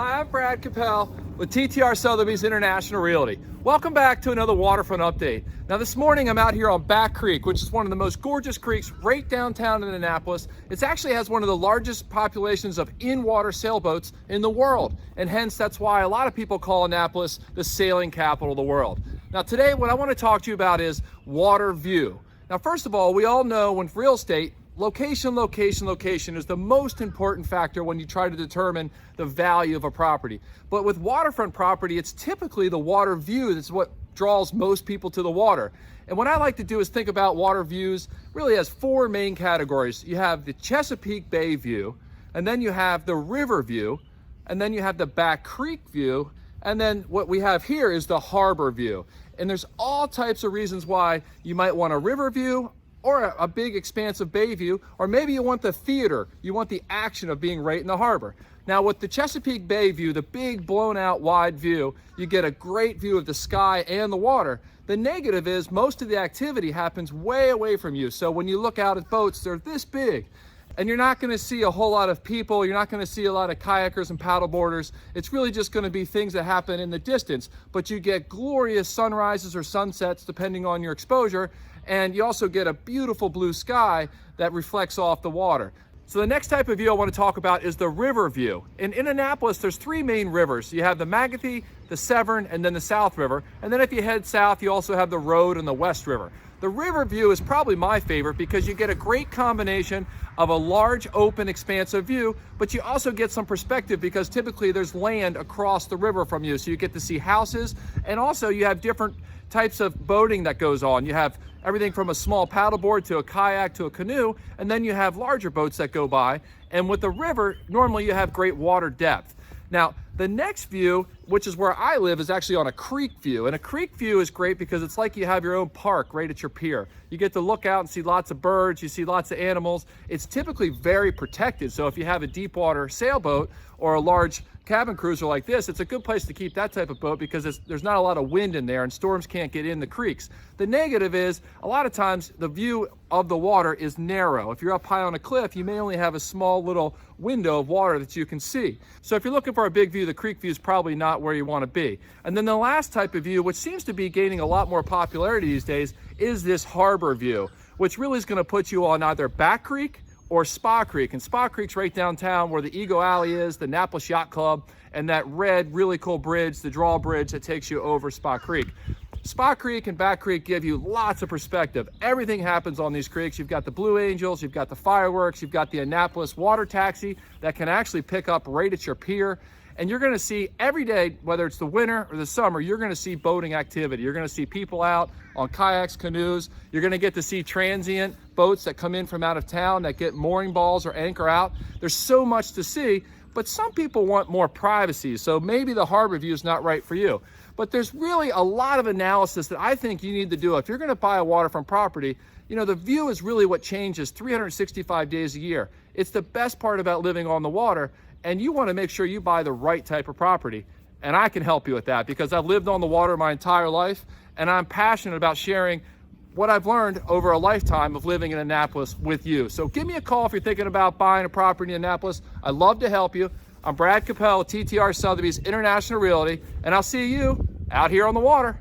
Hi, I'm Brad Capel with TTR Sotheby's International Realty. Welcome back to another waterfront update. Now this morning I'm out here on Back Creek, which is one of the most gorgeous creeks right downtown in Annapolis. It actually has one of the largest populations of in-water sailboats in the world, and hence that's why a lot of people call Annapolis the sailing capital of the world. Now today what I want to talk to you about is water view. Now first of all, we all know when real estate, location is the most important factor when you try to determine the value of a property. But with waterfront property, it's typically the water view that's what draws most people to the water. And what I like to do is think about water views really as four main categories. You have the Chesapeake Bay View, and then you have the Riverview, and then you have the Back Creek View, and then what we have here is the Harbor View. And there's all types of reasons why you might want a river view or a big expansive bay view, or maybe you want the theater, you want the action of being right in the harbor. Now with the Chesapeake Bay View, the big blown out wide view, you get a great view of the sky and the water. The negative is most of the activity happens way away from you. So when you look out at boats, they're this big. And you're not gonna see a whole lot of people, you're not gonna see a lot of kayakers and paddleboarders. It's really just gonna be things that happen in the distance, but you get glorious sunrises or sunsets depending on your exposure, and you also get a beautiful blue sky that reflects off the water. So the next type of view I want to talk about is the river view. In Annapolis, there's three main rivers. You have the Magothy, the Severn, and then the South River. And then if you head south, you also have the Road and the West River. The river view is probably my favorite because you get a great combination of a large, open, expansive view, but you also get some perspective because typically there's land across the river from you. So you get to see houses, and also you have different types of boating that goes on. You have everything from a small paddleboard to a kayak to a canoe, and then you have larger boats that go by. And with the river, normally you have great water depth. Now, the next view, which is where I live, is actually on a creek view. And a creek view is great because it's like you have your own park right at your pier. You get to look out and see lots of birds, you see lots of animals. It's typically very protected. So if you have a deep water sailboat or a large cabin cruiser like this, it's a good place to keep that type of boat because there's not a lot of wind in there and storms can't get in the creeks. The negative is a lot of times the view of the water is narrow. If you're up high on a cliff, you may only have a small little window of water that you can see. So if you're looking for a big view, the creek view is probably not where you want to be. And then the last type of view, which seems to be gaining a lot more popularity these days, is this harbor view, which really is going to put you on either Back Creek or Spa Creek. And Spa Creek's right downtown where the Eagle Alley is, the Annapolis Yacht Club, and that red, really cool bridge, the drawbridge that takes you over Spa Creek. Spa Creek and Back Creek give you lots of perspective. Everything happens on these creeks. You've got the Blue Angels, you've got the fireworks, you've got the Annapolis water taxi that can actually pick up right at your pier. And you're gonna see every day, whether it's the winter or the summer, you're gonna see boating activity. You're gonna see people out on kayaks, canoes. You're gonna get to see transient boats that come in from out of town that get mooring balls or anchor out. There's so much to see, but some people want more privacy. So maybe the harbor view is not right for you. But there's really a lot of analysis that I think you need to do. If you're gonna buy a waterfront property, you know, the view is really what changes 365 days a year. It's the best part about living on the water, and you wanna make sure you buy the right type of property. And I can help you with that because I've lived on the water my entire life, and I'm passionate about sharing what I've learned over a lifetime of living in Annapolis with you. So give me a call if you're thinking about buying a property in Annapolis. I'd love to help you. I'm Brad Capel with TTR Sotheby's International Realty, and I'll see you out here on the water.